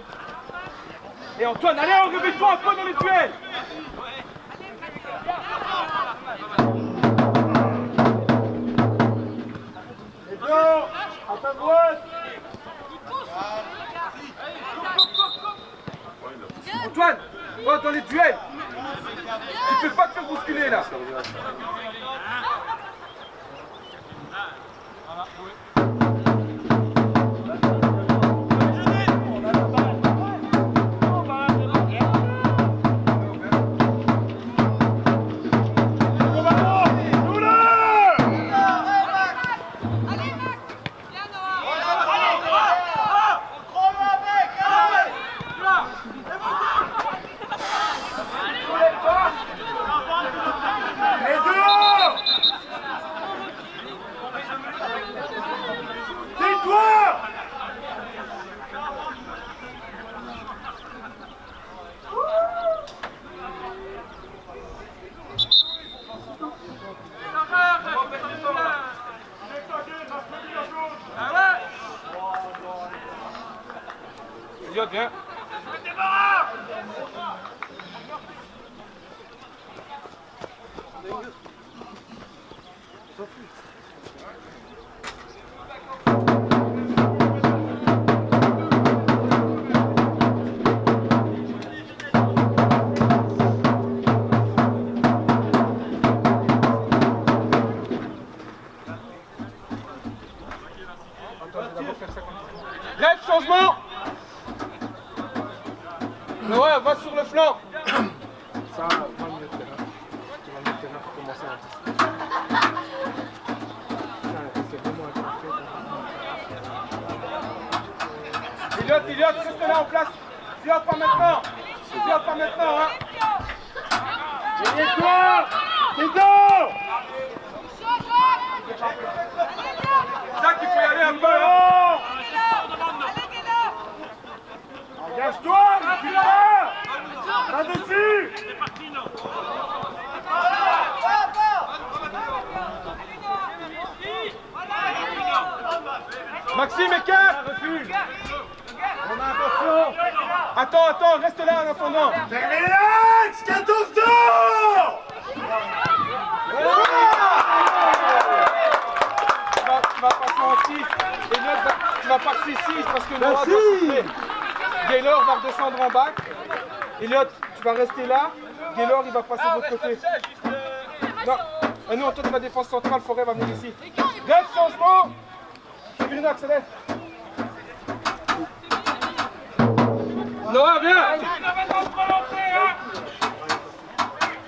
Et Antoine, allez, réveille-toi un peu dans les duels. À ta droite. Antoine, va dans les duels. Tu peux pas te faire bousculer là. Elliot, viens. Bref, changement. Noah, va sur le flanc. Ça, va le mettre là. Tu vas le mettre là pour commencer à Elliot, reste là en place. Elliot, pas maintenant. Elliot, pas maintenant, hein. Derrière-toi. C'est dos. Zach, il faut y aller un peu, hein. Engage-toi, recule là. Là-dessus. Maxime, écarte. Recule. On a attention. Attends, reste là en attendant. Relax, 14 tours. Tu vas passer en 6. Elliot, tu vas passer 6 parce que Noah doit souffler. Gaylor va redescendre en bac. Elliot, tu vas rester là. Gaylor, il va passer de l'autre côté. Non, et nous, on tourne la défense centrale. Forêt va venir ici. Bref, changement. Bruno, accélère. Noah, viens.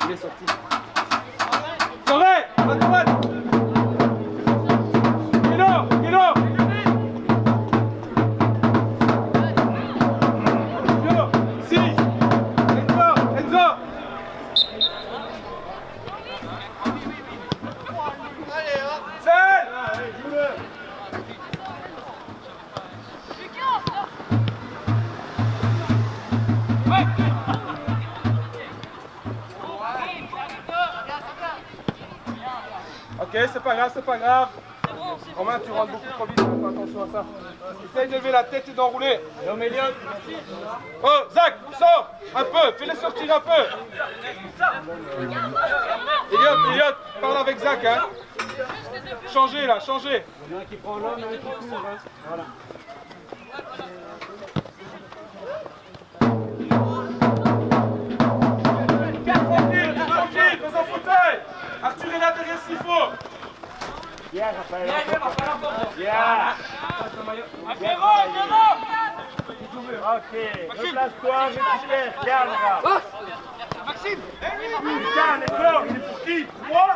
Il est sorti. Forêt, à droite. Gaylor. Ok, c'est pas grave. Romain, tu rentres beaucoup trop vite, fais attention à ça. Essaye de lever la tête et d'enrouler. Oh, Zach, sors un peu, fais-les sortir un peu. Elliot, parle avec Zach, hein. Changez là, changez. Il y en a un qui prend l'homme, il y en a un qui court, hein. Voilà. Tranquille, fais un fauteuil. Arthur est là derrière s'il faut. Bien, Raphaël. Bien. Ok, replace-toi, Richard, calme là. Maxime. Putain, l'effort, il est pour qui? Pour moi?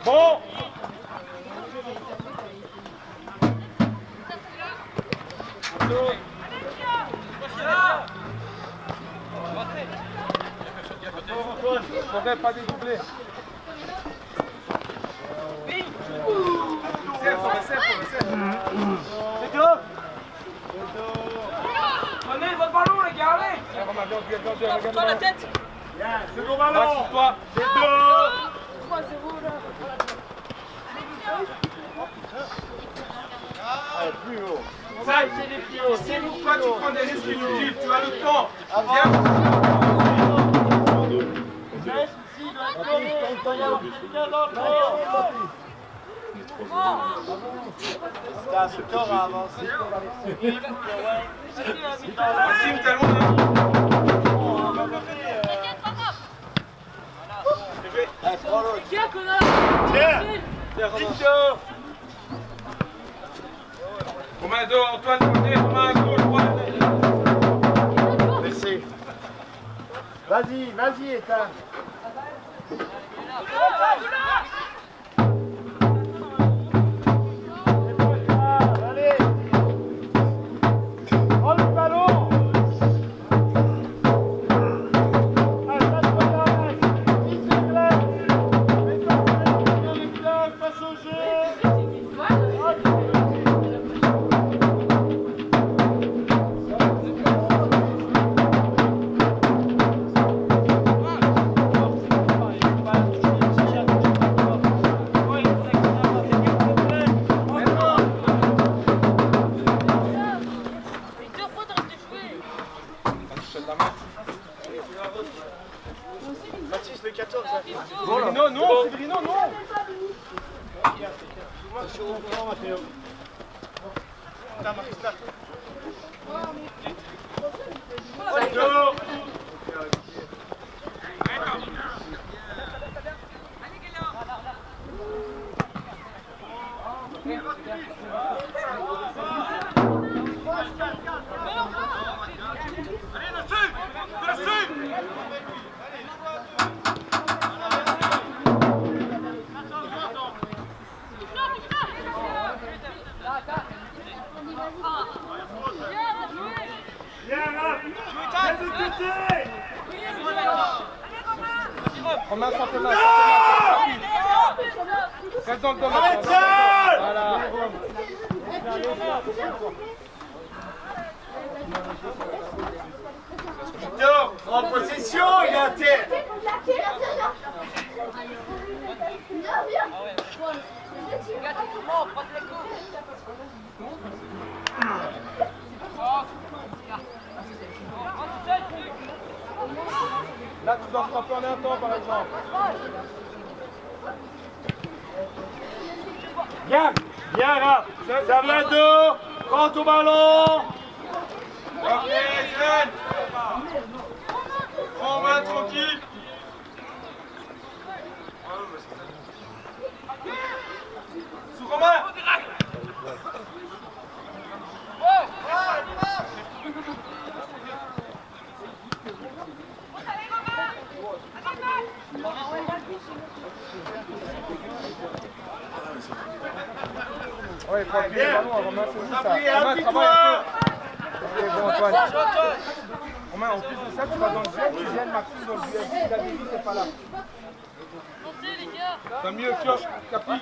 Bon. Faudrait pas dédoubler. Serre. C'est tout. Prenez votre ballon les gars, allez. Regarde la tête. Bien, second ballon. Max, toi. C'est 2. 3-0 là. Allez, plus haut. Ça, c'est les plus hauts. C'est pourquoi tu prends des risques inutiles. Tu as le temps. Viens. T'as Victor à avancer. Maxime, t'as loin. Allez, prends l'autre. Tiens, connard. Tiens, Victor. Romain dos, Antoine côté, Romain à gauche, droite. Laissez. Vas-y, vas-y, éteins. Allez. Prends le ballon. Allez, passe-moi là, mec. Vite, vite, vite. Mets-toi dans les blocs, passe au jeu. Mathis, le 14. Séverino, non, Séverino, non. Romain, sortez là. Reste dans le domaine. Arrête seul. Voilà. Victor, en possession, il est à terre. Là, tu dois frapper en un temps, par exemple. Bien, bien là. Ça vient d'eau. Prends ton ballon. Ok, Sven. Prends main tranquille. Sous Romain. Ouais, il faut appuyer le ballon à Romain, c'est ça. Romain, travaille un peu. Ok, bon, Antoine. Romain, en plus de ça, tu vas dans le duel, tu gênes Maxime dans le duel. Si David n'est pas là. T'as mieux, Pioche, Capi.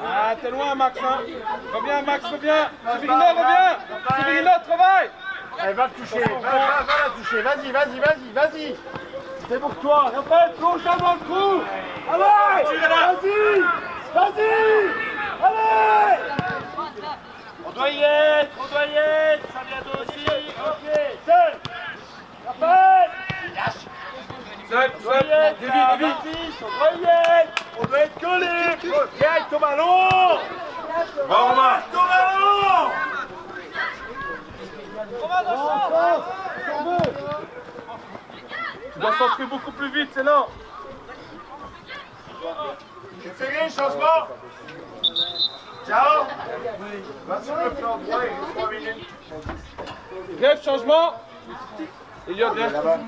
Ah, t'es loin, Max, hein. Reviens, Max, reviens. Séverino, reviens. Séverino, travaille. Allez, va le toucher, va la toucher. Vas-y, vas-y, vas-y, vas-y. C'est pour toi. Rappelle, plonge dans le trou. Allez, vas-y, vas-y. Allez. On doit y être, ça vient d'eau aussi. Ok, seul. Rappelle. Seul, On doit y être, David, Baptiste, on doit y être. On doit être collé. Viens avec ton ballon. Va, Romain. Ton ballon. Tu dois s'inscrire beaucoup plus vite, c'est lent. J'ai fait bien, changement. Ciao. Va sur le plan droit, il reste 3 minutes. Grève, changement. Elliot, viens. Là-bas.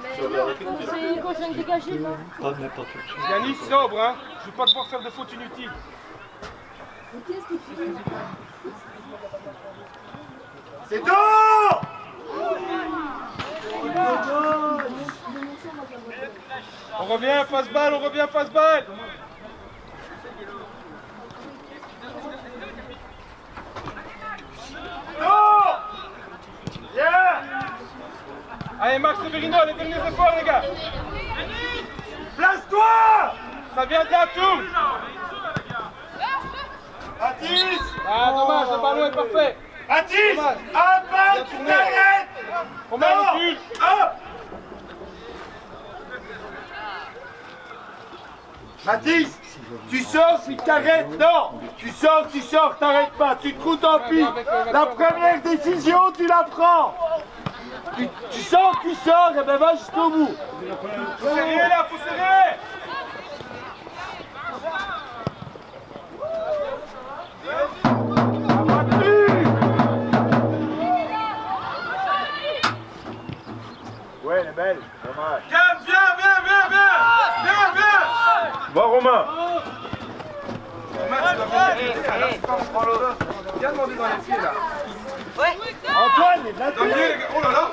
C'est quand je viens de dégager là. Pas n'importe qui. Yanis, sobre, hein. Je veux pas devoir faire de fautes inutiles. C'est tout. On revient, passe-balle, on revient, passe-balle. Non. Bien. Allez, Max Severino, les derniers efforts, les gars. Place-toi. Ça vient de là, tout. Mathis. Ah, dommage, le ballon est parfait. Mathis. Dommage. Un pas, Bien tu tourné. t'arrêtes. Romain, recule. Hop. Mathis, tu sors, tu t'arrêtes. Non, tu sors, t'arrêtes pas. Tu te trouves en pique. La première décision, tu la prends. Tu sens que tu sors, et ben va jusqu'au bout. Faut serrer là, faut serrer. Ouais, elle est belle. Dommage. Viens. Va Romain. Viens demander dans les pieds là. Antoine, il est là. Dans les pieds, les gars. Oh là là.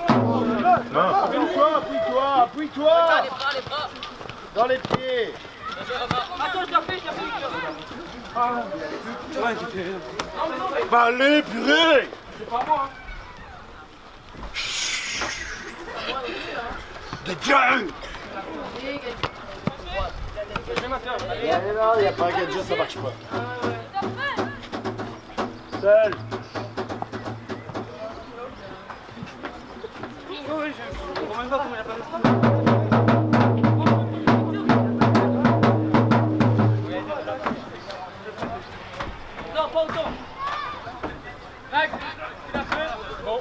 Appuie-toi. Dans les pieds. Attends, je la fais. Bah allez, purée. C'est pas moi. Dégage. Il n'y a pas un gadget, ça marche pas. Seul. Non, pas autant. Max, tu l'as fait. Bon.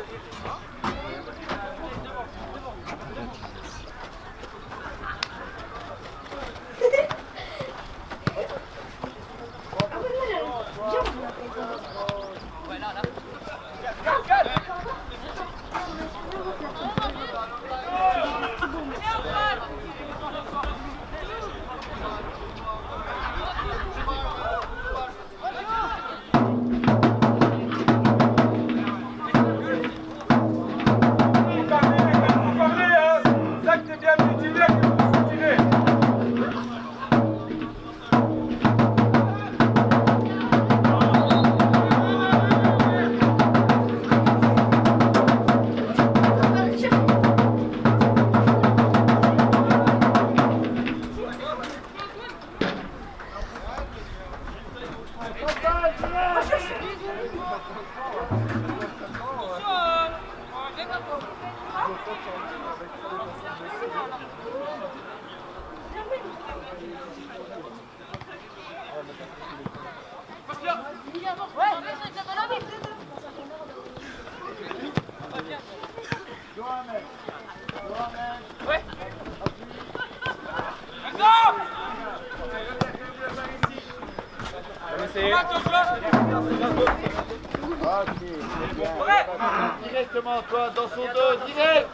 Directement, toi, dans son dos, direct.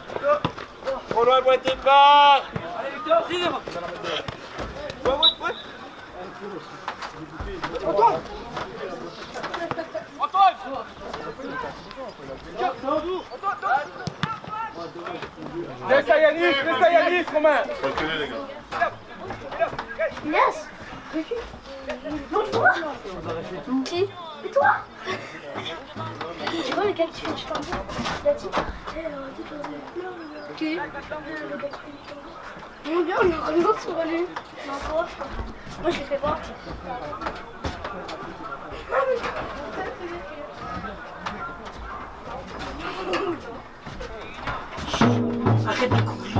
Trop loin, boîte de barre. Laisse à Yanis, Romain. Reculez les gars. Yes. Non, toi. Qui? Et toi? Tu vois le gars qui fait le chemin? Il a dit, ok. Le gars qui fait le chemin. Mon gars, on a un autre sur lui. Non, toi. Moi, je l'ai fait voir. Arrête de courir.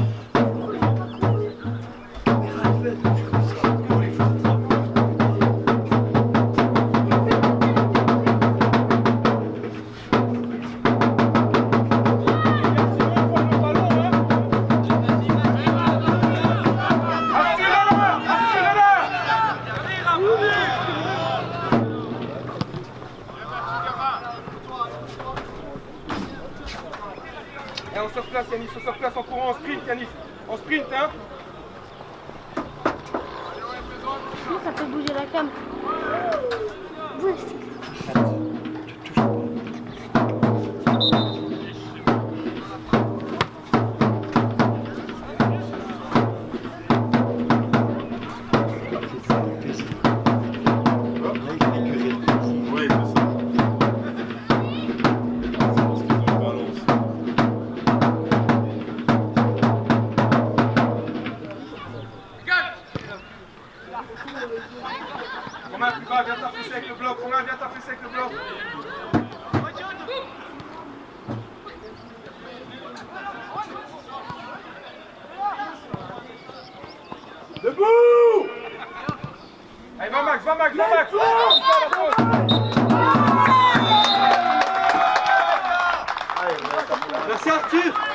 Et on se replace, Yanis, on se replace en courant, en sprint, Yanis. En sprint, hein. Non, ça fait bouger la cam. Bouge. Tu touches Oui, c'est ça. C'est parce qu'ils ont le ballon aussi. Romain, plus bas, viens t'afficher avec le bloc. Romain, viens t'afficher avec le bloc. Debout! Allez, va Max, va Max, va Max. Merci Arthur.